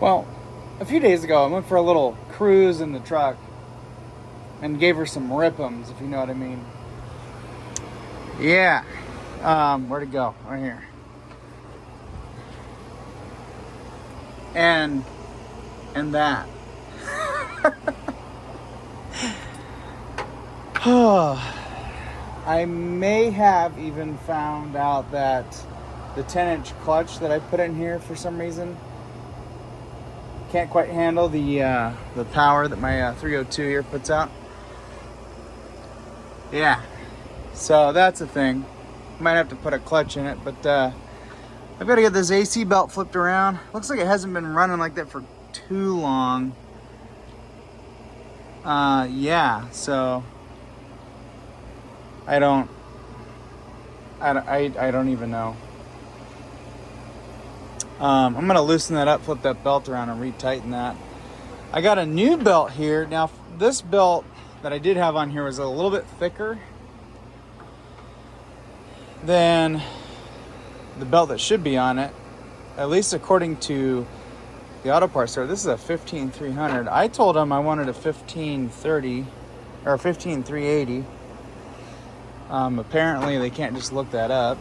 Well, a few days ago, I went for a little cruise in the truck and gave her some rip'ems, if you know what I mean. Yeah. Where'd it go? Right here. And that. I may have even found out that the 10-inch clutch that I put in here for some reason can't quite handle the power that my 302 here puts out. Yeah, so that's a thing. Might have to put a clutch in it, but I've got to get this AC belt flipped around. Looks like it hasn't been running like that for too long. Yeah, so I don't even know. I'm gonna loosen that up, flip that belt around, and retighten that. I got a new belt here. Now, this belt that I did have on here was a little bit thicker than the belt that should be on it, at least according to the auto parts store. This is a 15300. I told them I wanted a 15330 or 15380. Apparently they can't just look that up.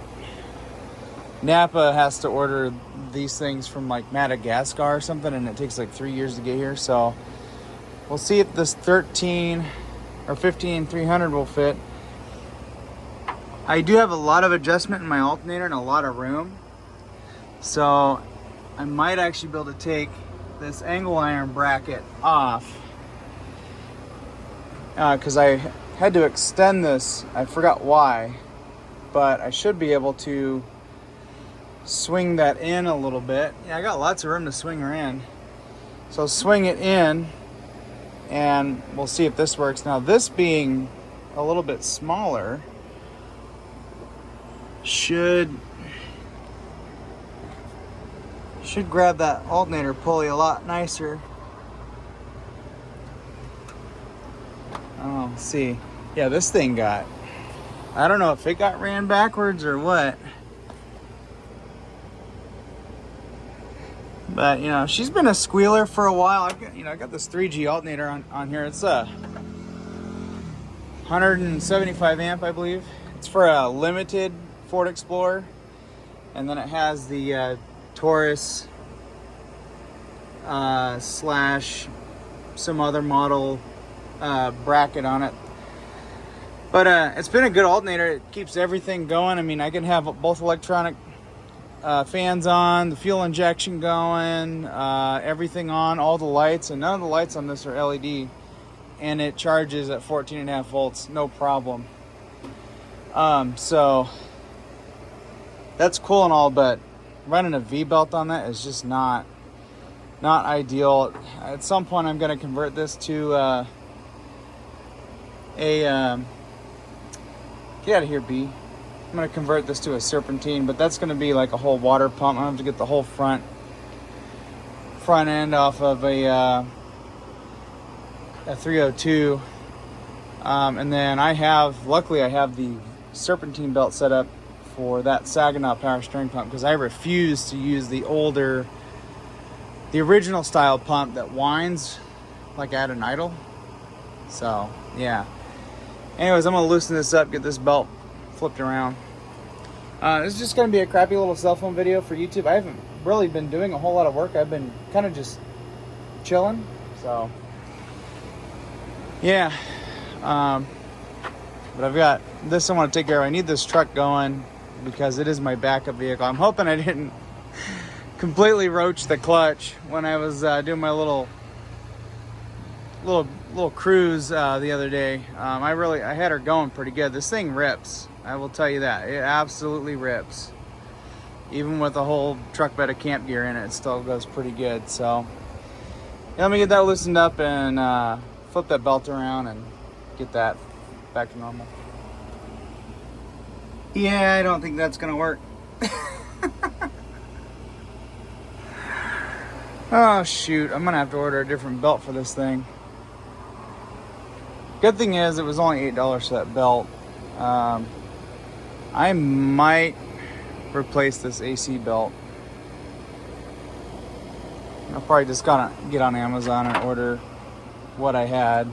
Napa has to order these things from like Madagascar or something, and it takes like 3 years to get here. So we'll see if this 13 or 15300 will fit. I do have a lot of adjustment in my alternator and a lot of room, so I might actually be able to take this angle iron bracket off, because I had to extend this. I forgot why, but I should be able to swing that in a little bit. Yeah, I got lots of room to swing her in. So swing it in, and we'll see if this works. Now, this being a little bit smaller should grab that alternator pulley a lot nicer. Oh, see. Yeah, this thing got, I don't know if it got ran backwards or what. But, you know, she's been a squealer for a while. I got this 3G alternator on here. It's a 175 amp, I believe. It's for a limited Ford Explorer. And then it has the Taurus slash some other model bracket on it. But it's been a good alternator. It keeps everything going. I mean, I can have both electronic fans on, the fuel injection going, everything on, all the lights, and none of the lights on this are LED, and it charges at 14.5 volts, no problem. So that's cool and all, but running a V-belt on that is just not ideal. At some point, I'm going to convert this to get out of here, B. I'm going to convert this to a serpentine, but that's going to be like a whole water pump. I'm going to have to get the whole front end off of a 302. And then luckily I have the serpentine belt set up for that Saginaw power steering pump, because I refuse to use the original style pump that whines like at an idle. So, yeah. Anyways, I'm going to loosen this up, get this belt flipped around. This is just going to be a crappy little cell phone video for YouTube. I haven't really been doing a whole lot of work. I've been kind of just chilling. So, yeah. But I've got this I want to take care of. I need this truck going because it is my backup vehicle. I'm hoping I didn't completely roach the clutch when I was doing my little cruise the other day. I had her going pretty good. This thing rips. I will tell you that. It absolutely rips. Even with a whole truck bed of camp gear in it, it still goes pretty good. So, yeah, let me get that loosened up and flip that belt around and get that back to normal. Yeah, I don't think that's going to work. Oh, shoot. I'm going to have to order a different belt for this thing. Good thing is, it was only $8 for that belt. I might replace this AC belt. I'll probably just gonna get on Amazon and order what I had.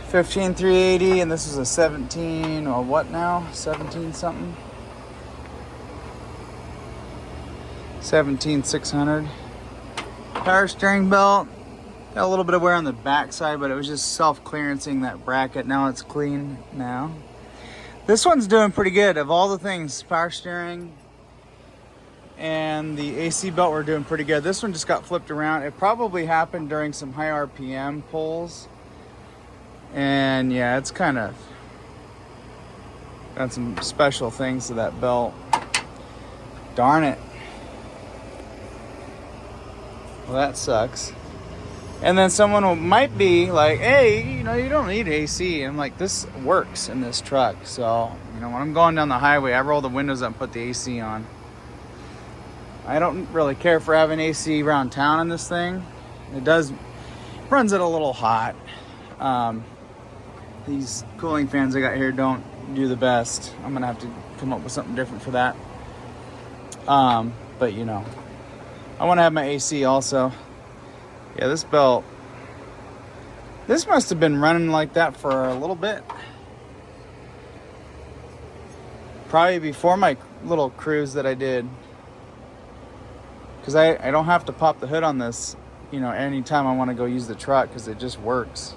15,380, and this is a 17 or what now? 17 something. 17,600. Power steering belt. Got a little bit of wear on the back side, but it was just self-clearancing that bracket. Now it's clean now. This one's doing pretty good. Of all the things, power steering and the AC belt were doing pretty good. This one just got flipped around. It probably happened during some high RPM pulls. And yeah, it's kind of got some special things to that belt. Darn it. Well, that sucks. And then someone might be like, hey, you know, you don't need AC. And I'm like, this works in this truck. So, you know, when I'm going down the highway, I roll the windows up and put the AC on. I don't really care for having AC around town in this thing. It runs it a little hot. These cooling fans I got here don't do the best. I'm gonna have to come up with something different for that. But you know, I want to have my AC also. Yeah, this belt, this must have been running like that for a little bit. Probably before my little cruise that I did. Because I don't have to pop the hood on this, you know, anytime I want to go use the truck, because it just works.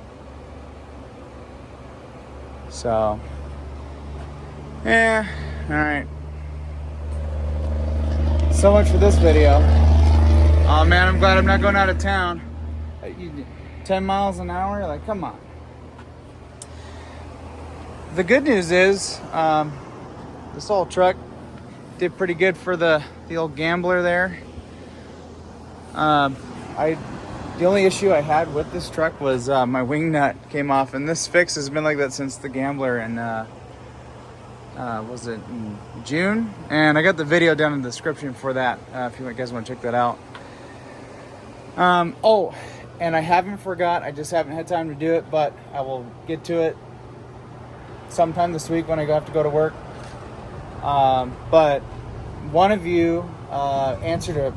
So, yeah, all right. So much for this video. Oh man, I'm glad I'm not going out of town. 10 miles an hour, like, come on. The good news is, this old truck did pretty good for the old Gambler there. The only issue I had with this truck was my wing nut came off, and this fix has been like that since the Gambler, and was it in June? And I got the video down in the description for that if you guys want to check that out. Oh, and I haven't forgot, I just haven't had time to do it, but I will get to it sometime this week when I have to go to work. But one of you answered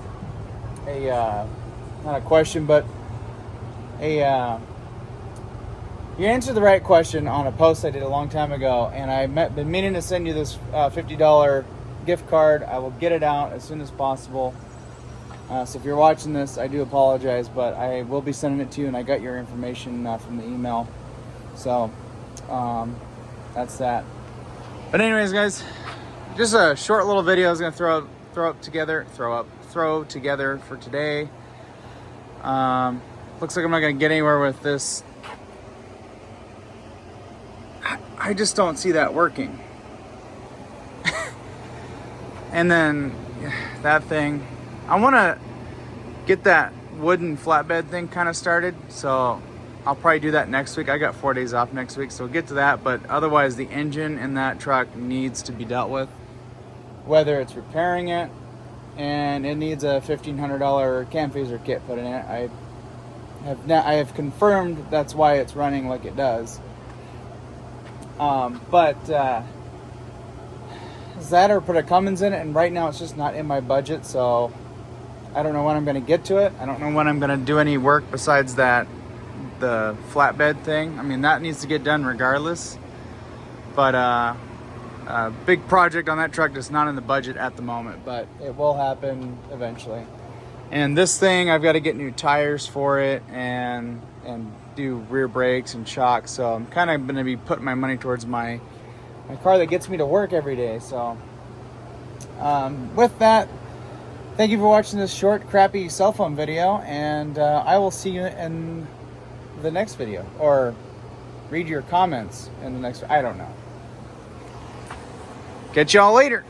a not a question, but you answered the right question on a post I did a long time ago, and been meaning to send you this $50 gift card. I will get it out as soon as possible. So if you're watching this, I do apologize, but I will be sending it to you, and I got your information from the email. So that's that. But anyways, guys, just a short little video I was gonna throw together for today. Looks like I'm not gonna get anywhere with this. I just don't see that working. And then that thing, I want to get that wooden flatbed thing kind of started, so I'll probably do that next week. I got 4 days off next week, so we'll get to that. But otherwise, the engine in that truck needs to be dealt with, whether it's repairing it, and it needs a $1,500 cam phaser kit put in it. I have confirmed that's why it's running like it does. But is that or put a Cummins in it, and right now it's just not in my budget, so I don't know when I'm going to get to it. I don't know when I'm going to do any work besides that, the flatbed thing. I mean, that needs to get done regardless, but a big project on that truck is not in the budget at the moment, but it will happen eventually. And this thing, I've got to get new tires for it and do rear brakes and shocks. So I'm kind of going to be putting my money towards my car that gets me to work every day. So with that, thank you for watching this short, crappy cell phone video, and I will see you in the next video, or read your comments in the next. I don't know. Catch y'all later.